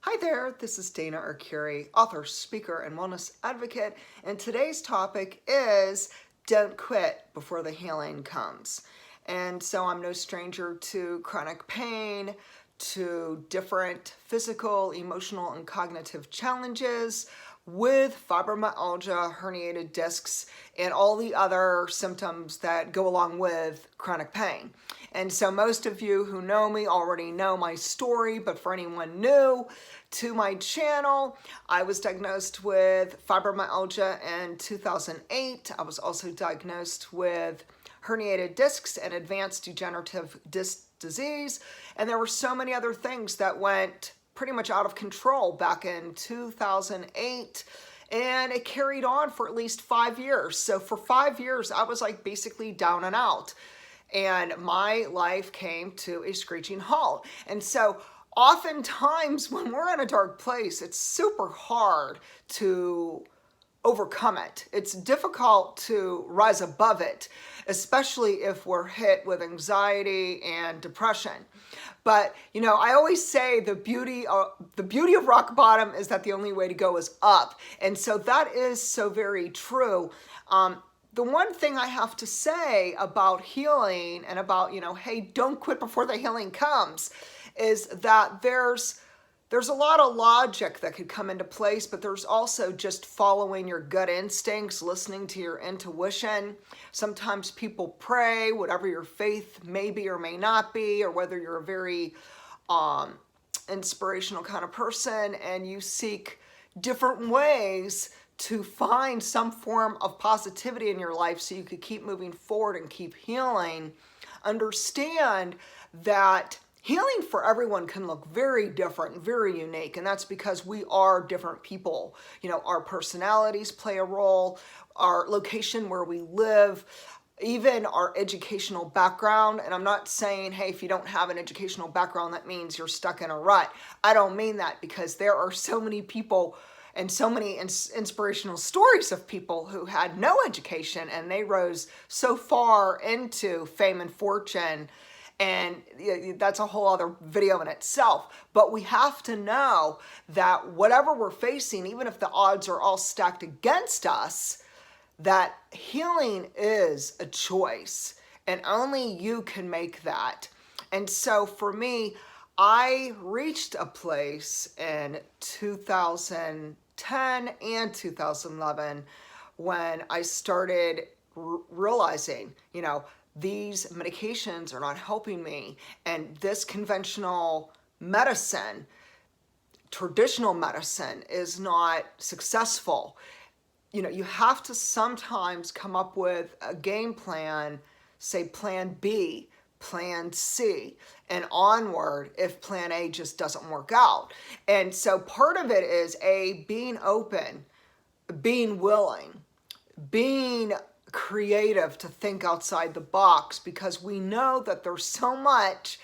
Hi there, this is Dana Arcuri, author, speaker, and wellness advocate, and today's topic is don't quit before the healing comes. And so I'm no stranger to chronic pain, to different physical, emotional, and cognitive challenges with fibromyalgia, herniated discs, and all the other symptoms that go along with chronic pain. And so most of you who know me already know my story, but for anyone new to my channel, I was diagnosed with fibromyalgia in 2008. I was also diagnosed with herniated discs and advanced degenerative disc disease. And there were so many other things that went pretty much out of control back in 2008. And it carried on for at least 5 years. So for 5 years, I was like basically down and out. And my life came to a screeching halt. And so oftentimes when we're in a dark place, it's super hard to overcome it. It's difficult to rise above it, especially if we're hit with anxiety and depression. But, you know, I always say the beauty of rock bottom is that the only way to go is up. And so that is so very true. The one thing I have to say about healing and about, hey, don't quit before the healing comes, is that there's a lot of logic that could come into place, but there's also just following your gut instincts, listening to your intuition. Sometimes people pray, whatever your faith may be or may not be, or whether you're a very inspirational kind of person and you seek different ways to find some form of positivity in your life so you could keep moving forward and keep healing. Understand that healing for everyone can look very different, very unique, and that's because we are different people. Our personalities play a role, our location where we live, even our educational background. And I'm not saying, hey, if you don't have an educational background, that means you're stuck in a rut. I don't mean that, because there are so many people and so many inspirational stories of people who had no education and they rose so far into fame and fortune. And that's a whole other video in itself. But we have to know that whatever we're facing, even if the odds are all stacked against us, that healing is a choice and only you can make that. And so for me, I reached a place in 2010 and 2011 when I started realizing, these medications are not helping me, and this conventional medicine, traditional medicine, is not successful. You have to sometimes come up with a game plan, say plan B, plan C, and onward if plan A just doesn't work out. And so part of it is being open, being willing, being creative to think outside the box, because we know that there's so much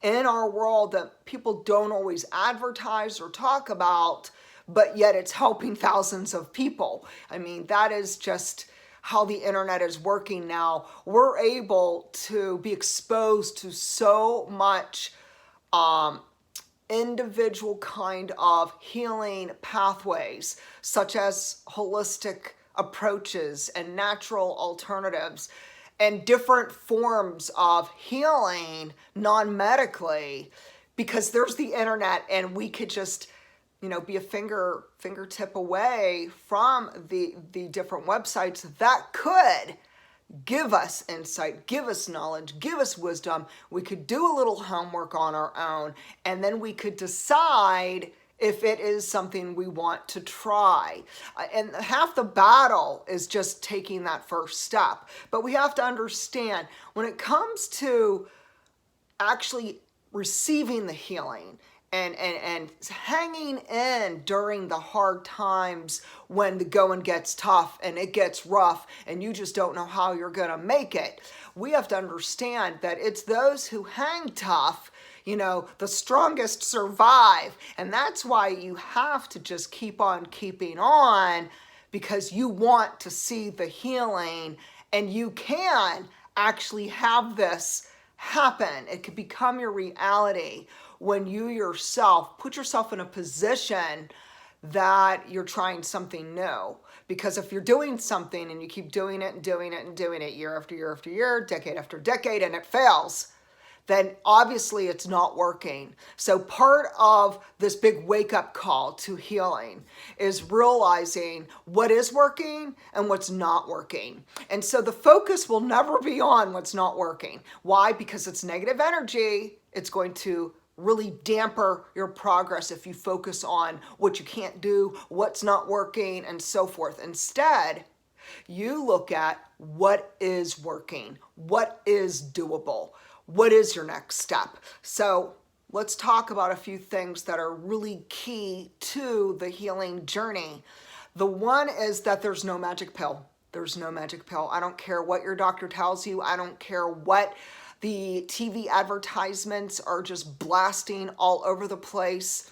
in our world that people don't always advertise or talk about, but yet it's helping thousands of people. I mean, that is just how the internet is working now. We're able to be exposed to so much individual kind of healing pathways, such as holistic approaches and natural alternatives and different forms of healing non-medically, because there's the internet and we could just be a fingertip away from the different websites that could give us insight, give us knowledge, give us wisdom. We could do a little homework on our own, and then we could decide if it is something we want to try. And half the battle is just taking that first step. But we have to understand, when it comes to actually receiving the healing and hanging in during the hard times when the going gets tough and it gets rough and you just don't know how you're gonna make it, we have to understand that it's those who hang tough, the strongest survive. And that's why you have to just keep on keeping on, because you want to see the healing, and you can actually have this happen. It could become your reality when you yourself put yourself in a position that you're trying something new. Because if you're doing something and you keep doing it and doing it and doing it year after year after year, decade after decade, and it fails, then obviously it's not working. So part of this big wake-up call to healing is realizing what is working and what's not working. And so the focus will never be on what's not working. Why? Because it's negative energy. It's going to really damper your progress if you focus on what you can't do, what's not working, and so forth. Instead, you look at what is working, what is doable, what is your next step. So let's talk about a few things that are really key to the healing journey. The one is that there's no magic pill. There's no magic pill. I don't care what your doctor tells you. I don't care what the TV advertisements are just blasting all over the place.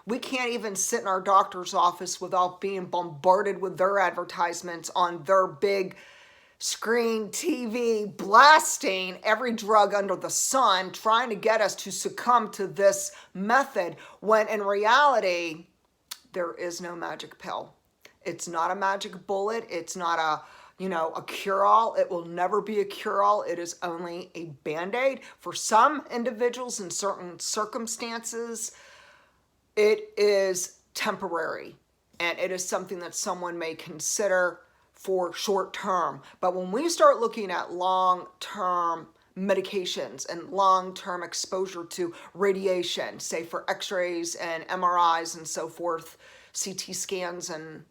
We can't even sit in our doctor's office without being bombarded with their advertisements on their big screen TV, blasting every drug under the sun, trying to get us to succumb to this method, when in reality, there is no magic pill. It's not a magic bullet. It's not a cure-all. It will never be a cure-all. It is only a Band-Aid. For some individuals in certain circumstances, it is temporary, and it is something that someone may consider for short term. But when we start looking at long-term medications and long-term exposure to radiation, say for x-rays and MRIs and so forth, CT scans, and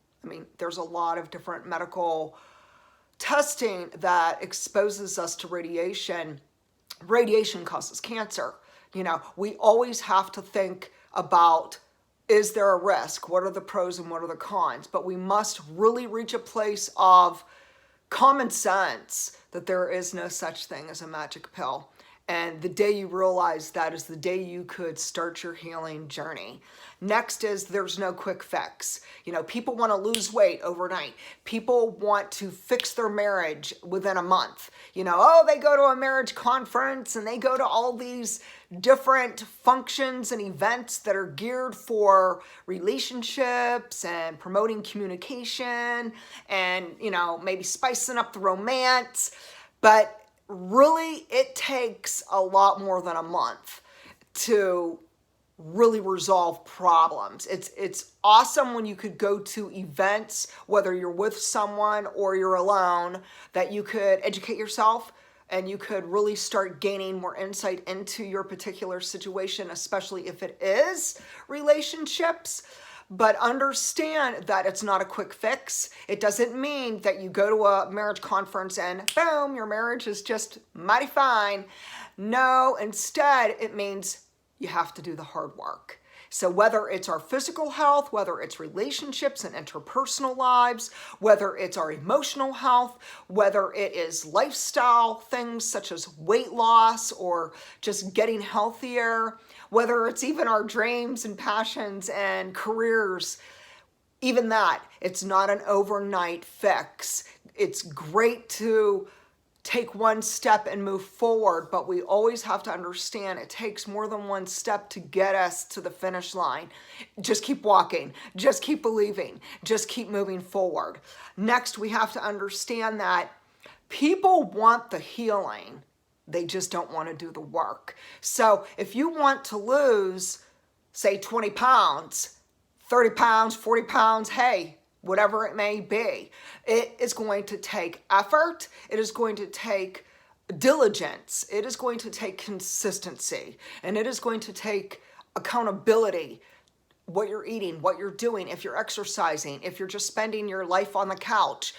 there's a lot of different medical testing that exposes us to radiation. Radiation causes cancer. We always have to think about, is there a risk? What are the pros and what are the cons? But we must really reach a place of common sense that there is no such thing as a magic pill. And the day you realize that is the day you could start your healing journey. Next is there's no quick fix. People want to lose weight overnight. People want to fix their marriage within a month. They go to a marriage conference and they go to all these different functions and events that are geared for relationships and promoting communication and, maybe spicing up the romance. But really, it takes a lot more than a month to really resolve problems. It's awesome when you could go to events, whether you're with someone or you're alone, that you could educate yourself and you could really start gaining more insight into your particular situation, especially if it is relationships. But understand that it's not a quick fix. It doesn't mean that you go to a marriage conference and boom, your marriage is just mighty fine. No, instead, it means you have to do the hard work. So whether it's our physical health, whether it's relationships and interpersonal lives, whether it's our emotional health, whether it is lifestyle things such as weight loss or just getting healthier, whether it's even our dreams and passions and careers, even that, it's not an overnight fix. It's great to take one step and move forward, but we always have to understand it takes more than one step to get us to the finish line. Just keep walking, just keep believing, just keep moving forward. Next, we have to understand that people want the healing. They just don't want to do the work. So if you want to lose, say 20 pounds, 30 pounds, 40 pounds, hey, whatever it may be, it is going to take effort. It is going to take diligence. It is going to take consistency. And it is going to take accountability. What you're eating, what you're doing, if you're exercising, if you're just spending your life on the couch,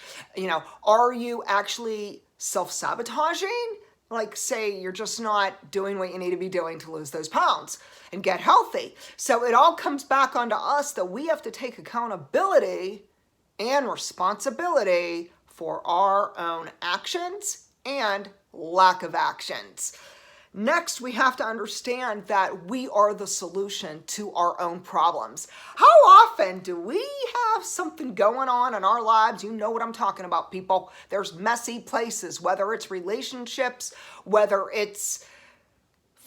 are you actually self-sabotaging? Like, say you're just not doing what you need to be doing to lose those pounds and get healthy. So it all comes back onto us that we have to take accountability and responsibility for our own actions and lack of actions. Next, we have to understand that we are the solution to our own problems. How often do we have something going on in our lives? You know what I'm talking about, people. There's messy places, whether it's relationships, whether it's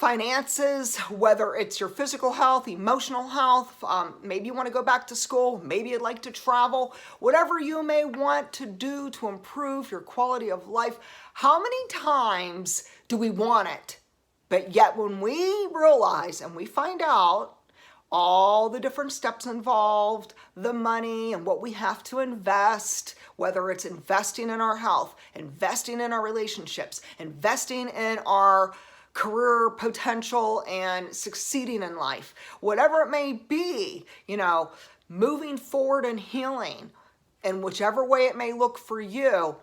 finances, whether it's your physical health, emotional health, maybe you want to go back to school, maybe you'd like to travel, whatever you may want to do to improve your quality of life. How many times do we want it? But yet when we realize and we find out all the different steps involved, the money and what we have to invest, whether it's investing in our health, investing in our relationships, investing in our career potential and succeeding in life, whatever it may be, moving forward and healing, in whichever way it may look for you,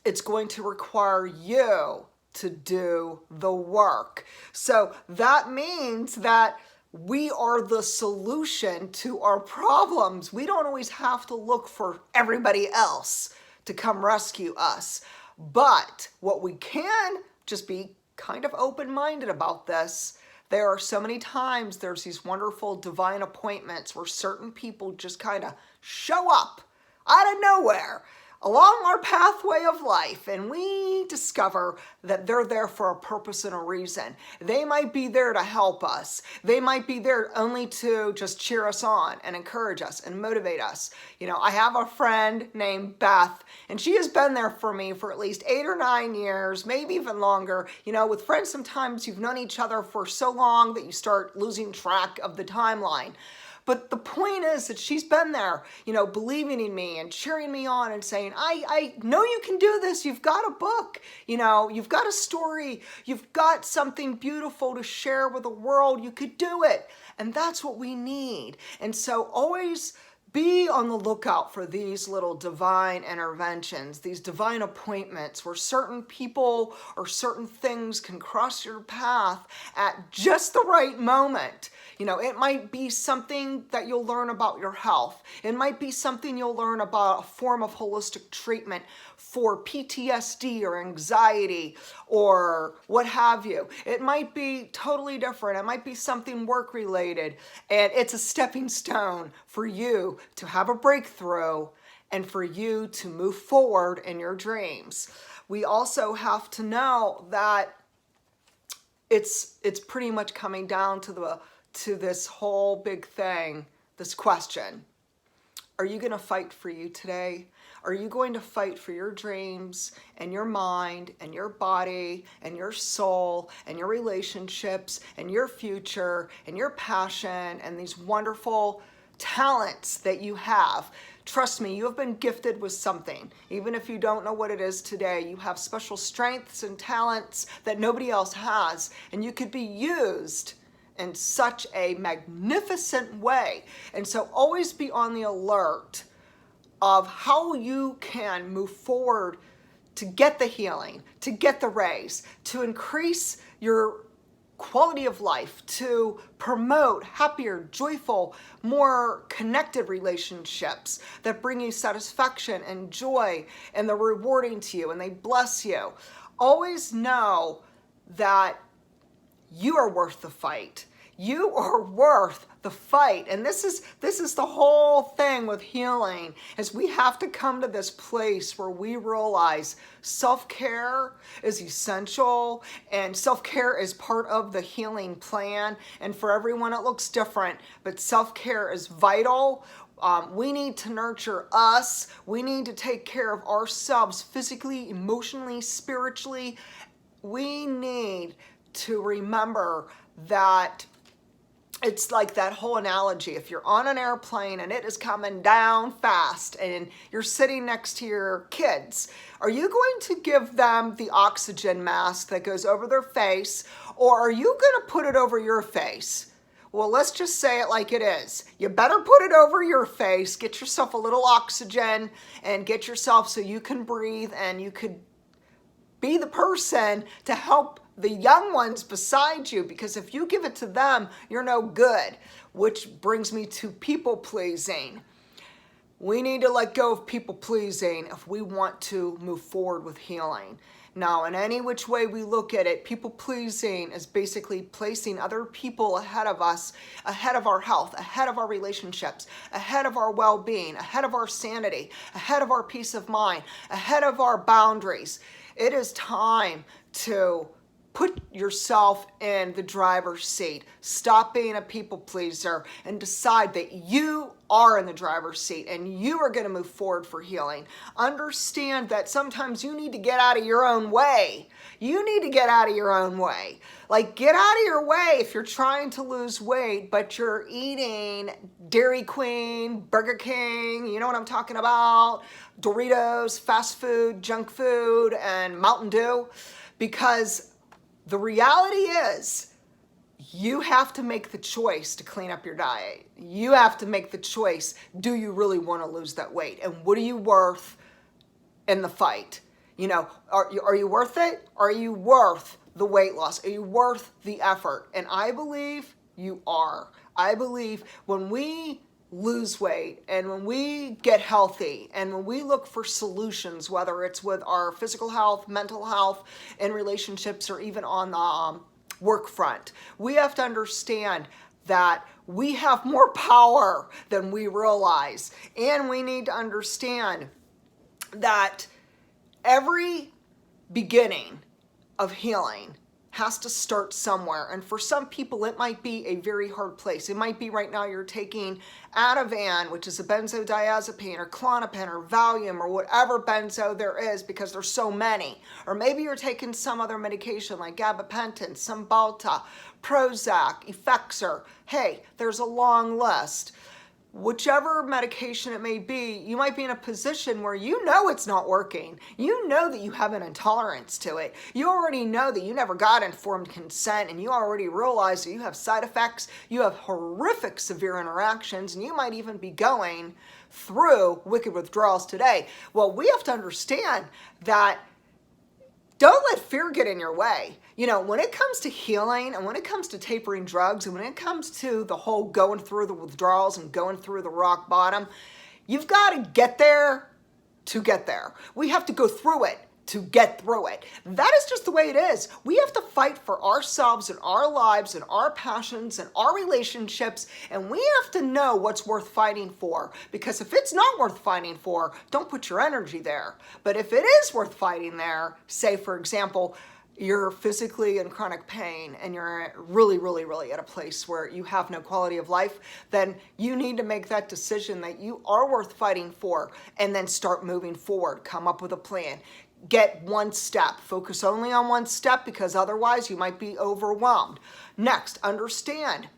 it's going to require you to do the work. So that means that we are the solution to our problems. We don't always have to look for everybody else to come rescue us. But what we can just be kind of open-minded about this. There are so many times there's these wonderful divine appointments where certain people just kind of show up out of nowhere along our pathway of life, and we discover that they're there for a purpose and a reason. They might be there to help us. They might be there only to just cheer us on and encourage us and motivate us. I have a friend named Beth, and she has been there for me for at least 8 or 9 years, maybe even longer. With friends, sometimes you've known each other for so long that you start losing track of the timeline. But the point is that she's been there, believing in me and cheering me on and saying, I know you can do this. You've got a book, you've got a story, you've got something beautiful to share with the world. You could do it. And that's what we need. And so always be on the lookout for these little divine interventions, these divine appointments where certain people or certain things can cross your path at just the right moment. It might be something that you'll learn about your health. It might be something you'll learn about a form of holistic treatment for PTSD or anxiety or what have you. It might be totally different. It might be something work related, and it's a stepping stone for you to have a breakthrough and for you to move forward in your dreams. We also have to know that it's pretty much coming down to this whole big thing, this question. Are you going to fight for you today? Are you going to fight for your dreams and your mind and your body and your soul and your relationships and your future and your passion and these wonderful talents that you have? Trust me, you have been gifted with something. Even if you don't know what it is today, you have special strengths and talents that nobody else has, and you could be used in such a magnificent way. And so always be on the alert of how you can move forward to get the healing, to get the raise, to increase your quality of life, to promote happier, joyful, more connected relationships that bring you satisfaction and joy, and they're rewarding to you and they bless you. Always know that you are worth the fight. You are worth the fight. And this is the whole thing with healing, is we have to come to this place where we realize self-care is essential, and self-care is part of the healing plan. And for everyone it looks different, but self-care is vital. We need to nurture us. We need to take care of ourselves physically, emotionally, spiritually. We need to remember that it's like that whole analogy. If you're on an airplane and it is coming down fast and you're sitting next to your kids, are you going to give them the oxygen mask that goes over their face, or are you going to put it over your face? Well, let's just say it like it is. You better put it over your face, get yourself a little oxygen, and get yourself so you can breathe and you could be the person to help the young ones beside you, because if you give it to them, you're no good. Which brings me to people pleasing. We need to let go of people pleasing if we want to move forward with healing. Now, in any which way we look at it, people pleasing is basically placing other people ahead of us, ahead of our health, ahead of our relationships, ahead of our well-being, ahead of our sanity, ahead of our peace of mind, ahead of our boundaries. It is time to put yourself in the driver's seat. Stop being a people pleaser and decide that you are in the driver's seat and you are going to move forward for healing. Understand that sometimes you need to get out of your own way. You need to get out of your own way. Like, get out of your way if you're trying to lose weight, but you're eating Dairy Queen, Burger King, you know what I'm talking about? Doritos, fast food, junk food, and Mountain Dew. Because the reality is, you have to make the choice to clean up your diet. You have to make the choice. Do you really want to lose that weight? And what are you worth in the fight? You know, are you worth it? Are you worth the weight loss? Are you worth the effort? And I believe you are. I believe when we lose weight and when we get healthy and when we look for solutions, whether it's with our physical health, mental health, and relationships, or even on the work front, we have to understand that we have more power than we realize. And we need to understand that every beginning of healing has to start somewhere. And for some people, it might be a very hard place. It might be right now you're taking Ativan, which is a benzodiazepine, or Klonopin, or Valium, or whatever benzo there is, because there's so many. Or maybe you're taking some other medication like gabapentin, Cymbalta, Prozac, Effexor. Hey, there's a long list. Whichever medication it may be, you might be in a position where you know it's not working. You know that you have an intolerance to it. You already know that you never got informed consent, and you already realize that you have side effects, you have horrific severe interactions, and you might even be going through wicked withdrawals today. Well, we have to understand that don't let fear get in your way. You know, when it comes to healing and when it comes to tapering drugs and when it comes to the whole going through the withdrawals and going through the rock bottom, you've got to get there to get there. We have to go through it to get through it. That is just the way it is. We have to fight for ourselves and our lives and our passions and our relationships, and we have to know what's worth fighting for. Because if it's not worth fighting for, don't put your energy there. But if it is worth fighting there, say for example, you're physically in chronic pain and you're really, really, really at a place where you have no quality of life, then you need to make that decision that you are worth fighting for and then start moving forward. Come up with a plan. Get one step. Focus only on one step, because otherwise you might be overwhelmed. Next, understand.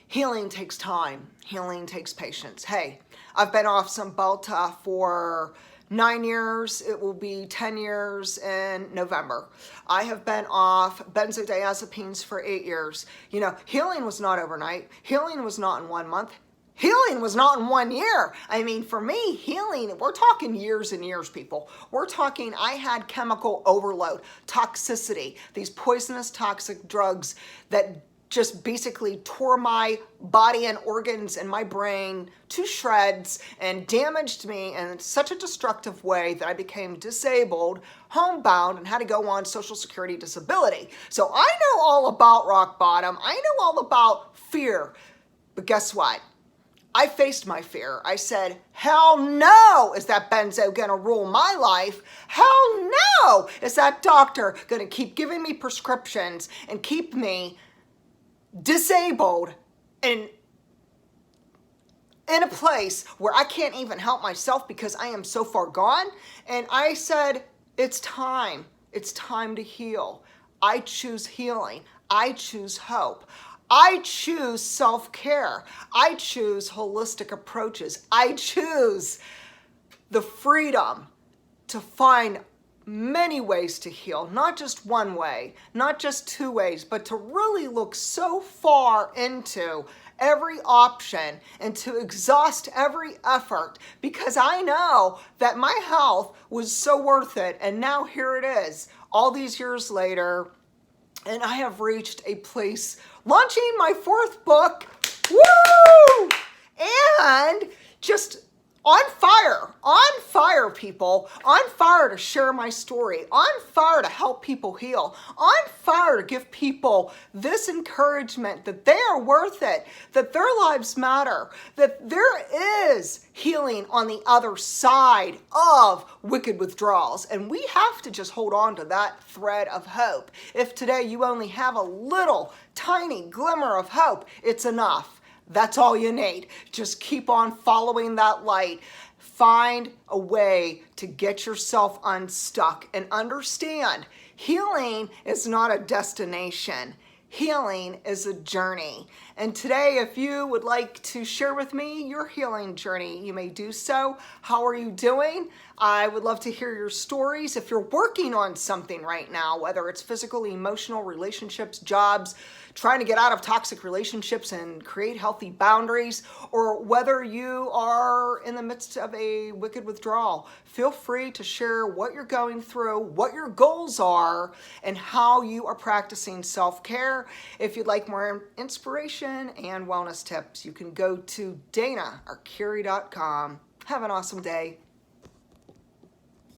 Healing takes time. Healing takes patience. Hey, I've been off Cymbalta for 9 years. It will be 10 years in November. I have been off benzodiazepines for 8 years. You know, healing was not overnight. Healing was not in 1 month. Healing was not in 1 year. I mean, for me, healing, we're talking years and years, people. We're talking, I had chemical overload, toxicity, these poisonous toxic drugs that just basically tore my body and organs and my brain to shreds and damaged me in such a destructive way that I became disabled, homebound, and had to go on Social Security disability. So I know all about rock bottom. I know all about fear. But guess what? I faced my fear. I said, hell no, is that benzo gonna rule my life? Hell no, is that doctor gonna keep giving me prescriptions and keep me disabled and in a place where I can't even help myself because I am so far gone? And I said, it's time. It's time to heal. I choose healing. I choose hope. I choose self-care. I choose holistic approaches. I choose the freedom to find many ways to heal, not just one way, not just two ways, but to really look so far into every option and to exhaust every effort, because I know that my health was so worth it. And now here it is, all these years later, and I have reached a place launching my 4th book. Woo! And just on fire, people, on fire to share my story, on fire to help people heal, on fire to give people this encouragement that they are worth it, that their lives matter, that there is healing on the other side of wicked withdrawals. And we have to just hold on to that thread of hope. If today you only have a little tiny glimmer of hope, it's enough. That's all you need. Just keep on following that light. Find a way to get yourself unstuck and understand healing is not a destination. Healing is a journey. And today, if you would like to share with me your healing journey, you may do so. How are you doing? I would love to hear your stories. If you're working on something right now, whether it's physical, emotional, relationships, jobs, trying to get out of toxic relationships and create healthy boundaries, or whether you are in the midst of a wicked withdrawal, feel free to share what you're going through, what your goals are, and how you are practicing self-care. If you'd like more inspiration and wellness tips, you can go to danaarcuri.com. Have an awesome day.